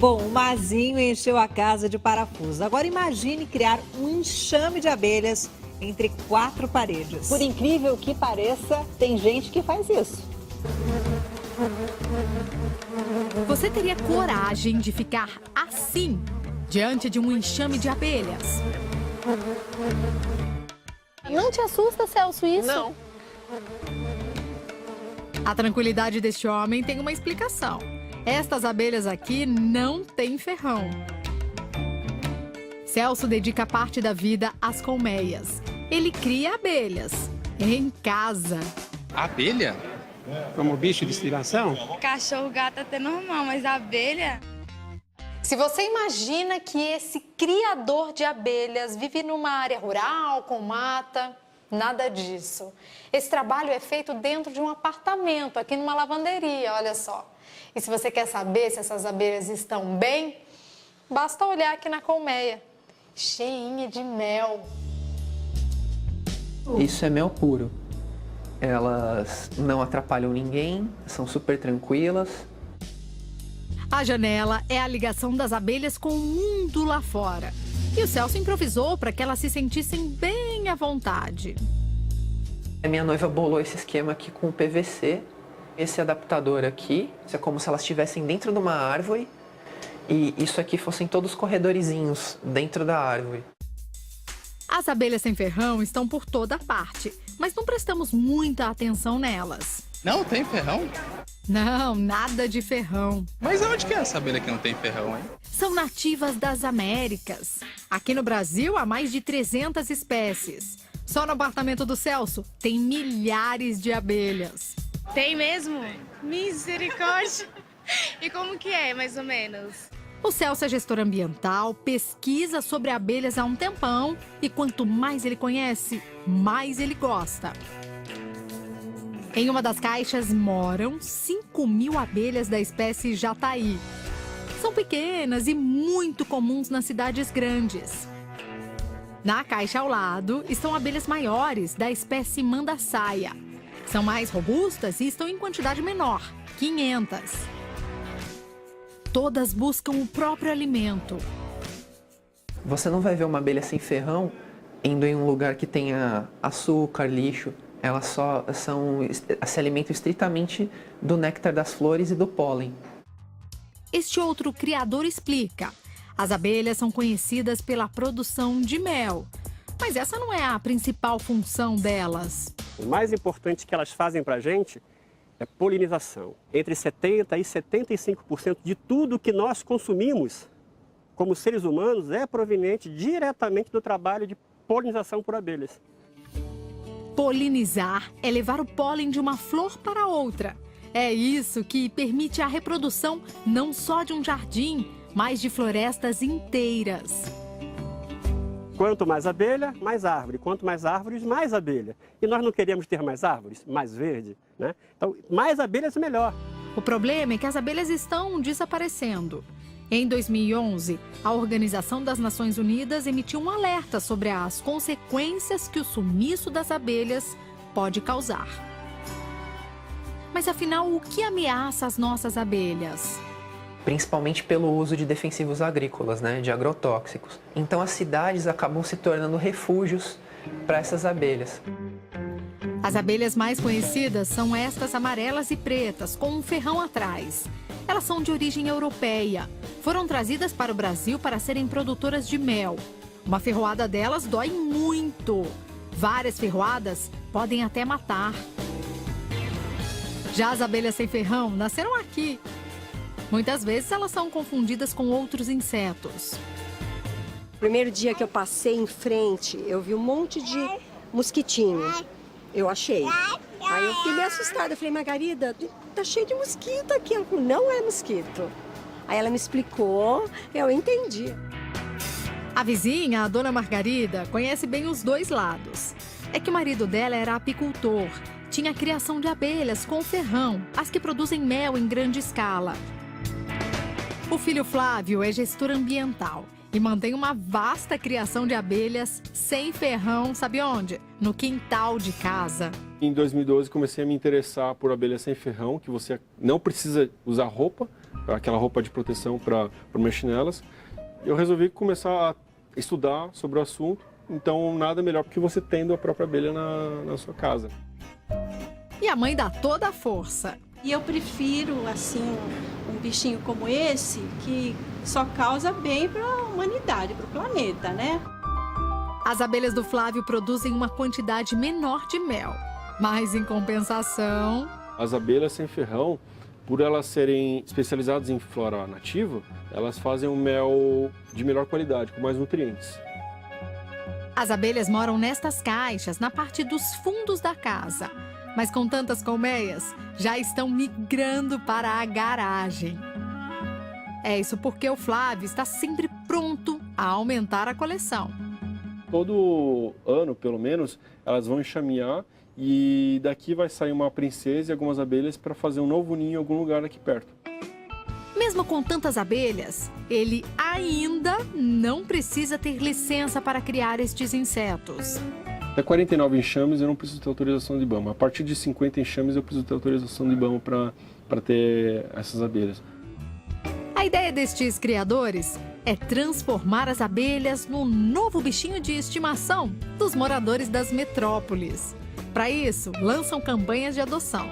Bom, o Mazinho encheu a casa de parafusos. Agora imagine criar um enxame de abelhas entre 4 paredes. Por incrível que pareça, tem gente que faz isso. Você teria coragem de ficar assim, diante de um enxame de abelhas? Não te assusta, Celso, isso? Não. A tranquilidade deste homem tem uma explicação. Estas abelhas aqui não têm ferrão. Celso dedica parte da vida às colmeias. Ele cria abelhas em casa. Abelha? Como bicho de estimação? Cachorro, gato até normal, mas abelha? Se você imagina que esse criador de abelhas vive numa área rural, com mata, nada disso. Esse trabalho é feito dentro de um apartamento, aqui numa lavanderia, olha só. E se você quer saber se essas abelhas estão bem, basta olhar aqui na colmeia, cheinha de mel. Isso é mel puro. Elas não atrapalham ninguém, são super tranquilas. A janela é a ligação das abelhas com o mundo lá fora. E o Celso improvisou para que elas se sentissem bem à vontade. A minha noiva bolou esse esquema aqui com o PVC. Esse adaptador aqui, isso é como se elas estivessem dentro de uma árvore e isso aqui fossem todos corredorizinhos dentro da árvore. As abelhas sem ferrão estão por toda parte, mas não prestamos muita atenção nelas. Não tem ferrão? Não, nada de ferrão. Mas onde que é essa abelha que não tem ferrão, hein? São nativas das Américas. Aqui no Brasil há mais de 300 espécies. Só no apartamento do Celso tem milhares de abelhas. Tem mesmo? Misericórdia! E como que é, mais ou menos? O Celso é gestor ambiental, pesquisa sobre abelhas há um tempão e quanto mais ele conhece, mais ele gosta. Em uma das caixas moram 5.000 abelhas da espécie jataí. São pequenas e muito comuns nas cidades grandes. Na caixa ao lado estão abelhas maiores da espécie mandaçaia. São mais robustas e estão em quantidade menor, 500. Todas buscam o próprio alimento. Você não vai ver uma abelha sem ferrão indo em um lugar que tenha açúcar, lixo. Elas se alimentam estritamente do néctar das flores e do pólen. Este outro criador explica. As abelhas são conhecidas pela produção de mel. Mas essa não é a principal função delas. O mais importante que elas fazem para a gente é polinização. Entre 70% e 75% de tudo que nós consumimos como seres humanos é proveniente diretamente do trabalho de polinização por abelhas. Polinizar é levar o pólen de uma flor para outra. É isso que permite a reprodução não só de um jardim, mas de florestas inteiras. Quanto mais abelha, mais árvore. Quanto mais árvores, mais abelha. E nós não queremos ter mais árvores, mais verde, né? Então, mais abelhas, melhor. O problema é que as abelhas estão desaparecendo. Em 2011, a Organização das Nações Unidas emitiu um alerta sobre as consequências que o sumiço das abelhas pode causar. Mas afinal, o que ameaça as nossas abelhas? Principalmente pelo uso de defensivos agrícolas, né, de agrotóxicos. Então as cidades acabam se tornando refúgios para essas abelhas. As abelhas mais conhecidas são estas amarelas e pretas, com um ferrão atrás. Elas são de origem europeia. Foram trazidas para o Brasil para serem produtoras de mel. Uma ferroada delas dói muito. Várias ferroadas podem até matar. Já as abelhas sem ferrão nasceram aqui. Muitas vezes elas são confundidas com outros insetos. Primeiro dia que eu passei em frente, eu vi um monte de mosquitinho. Eu achei. Aí eu fiquei meio assustada. Eu falei, Margarida, tá cheio de mosquito aqui. Ela falou, não é mosquito. Aí ela me explicou, eu entendi. A vizinha, a dona Margarida, conhece bem os dois lados. É que o marido dela era apicultor. Tinha criação de abelhas com ferrão, as que produzem mel em grande escala. O filho Flávio é gestor ambiental e mantém uma vasta criação de abelhas sem ferrão, sabe onde? no quintal de casa. Em 2012 comecei a me interessar por abelhas sem ferrão, que você não precisa usar roupa, aquela roupa de proteção para mexer nelas. Eu resolvi começar a estudar sobre o assunto, então nada melhor que você tendo a própria abelha na sua casa. E a mãe dá toda a força. E eu prefiro, assim, um bichinho como esse, que só causa bem para a humanidade, para o planeta, né? As abelhas do Flávio produzem uma quantidade menor de mel, mas em compensação... As abelhas sem ferrão, por elas serem especializadas em flora nativa, elas fazem um mel de melhor qualidade, com mais nutrientes. As abelhas moram nestas caixas, na parte dos fundos da casa. Mas com tantas colmeias, já estão migrando para a garagem. É isso porque o Flávio está sempre pronto a aumentar a coleção. Todo ano, pelo menos, elas vão enxamear e daqui vai sair uma princesa e algumas abelhas para fazer um novo ninho em algum lugar aqui perto. Mesmo com tantas abelhas, ele ainda não precisa ter licença para criar estes insetos. Até 49 enxames eu não preciso ter autorização do IBAMA. A partir de 50 enxames eu preciso ter autorização do IBAMA para ter essas abelhas. A ideia destes criadores é transformar as abelhas no novo bichinho de estimação dos moradores das metrópoles. Para isso, lançam campanhas de adoção.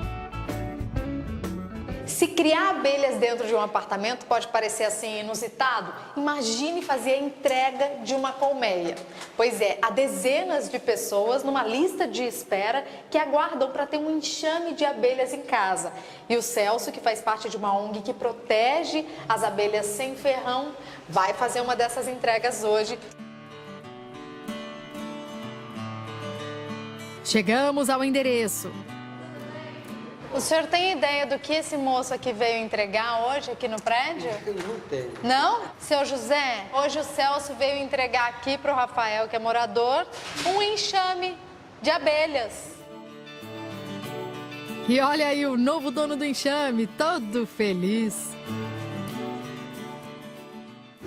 Se criar abelhas dentro de um apartamento pode parecer assim inusitado, imagine fazer a entrega de uma colmeia. Pois é, há dezenas de pessoas numa lista de espera que aguardam para ter um enxame de abelhas em casa. E o Celso, que faz parte de uma ONG que protege as abelhas sem ferrão, vai fazer uma dessas entregas hoje. Chegamos ao endereço. O senhor tem ideia do que esse moço aqui veio entregar hoje aqui no prédio? Não tenho. Não? Seu José, hoje o Celso veio entregar aqui para o Rafael, que é morador, um enxame de abelhas. E olha aí o novo dono do enxame, todo feliz.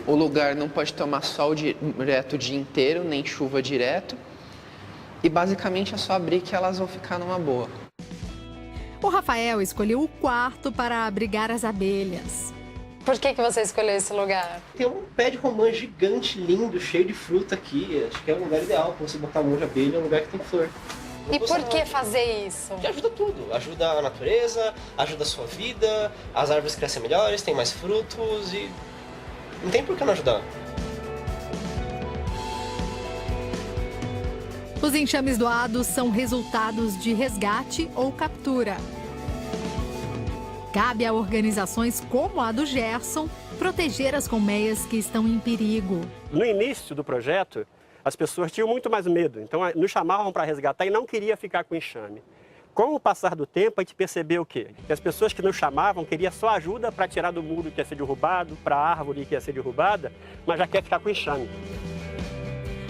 O lugar não pode tomar sol direto o dia inteiro, nem chuva direto. E basicamente é só abrir que elas vão ficar numa boa. O Rafael escolheu o quarto para abrigar as abelhas. Por que você escolheu esse lugar? Tem um pé de romã gigante, lindo, cheio de fruta aqui. Acho que é um lugar ideal para você botar um monte de abelha, é um lugar que tem flor. E por que fazer isso? Porque ajuda tudo. Ajuda a natureza, ajuda a sua vida, as árvores crescem melhores, tem mais frutos e não tem por que não ajudar. Os enxames doados são resultados de resgate ou captura. Cabe a organizações como a do Gerson proteger as colmeias que estão em perigo. No início do projeto, as pessoas tinham muito mais medo, então nos chamavam para resgatar e não queria ficar com enxame. Com o passar do tempo, a gente percebeu o quê? Que as pessoas que nos chamavam queriam só ajuda para tirar do muro que ia ser derrubado, para a árvore que ia ser derrubada, mas já quer ficar com enxame.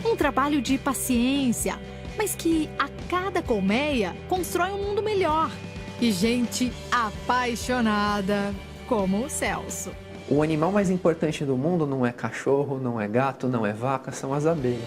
Um trabalho de paciência, mas que a cada colmeia constrói um mundo melhor. E gente apaixonada, como o Celso. O animal mais importante do mundo não é cachorro, não é gato, não é vaca, são as abelhas.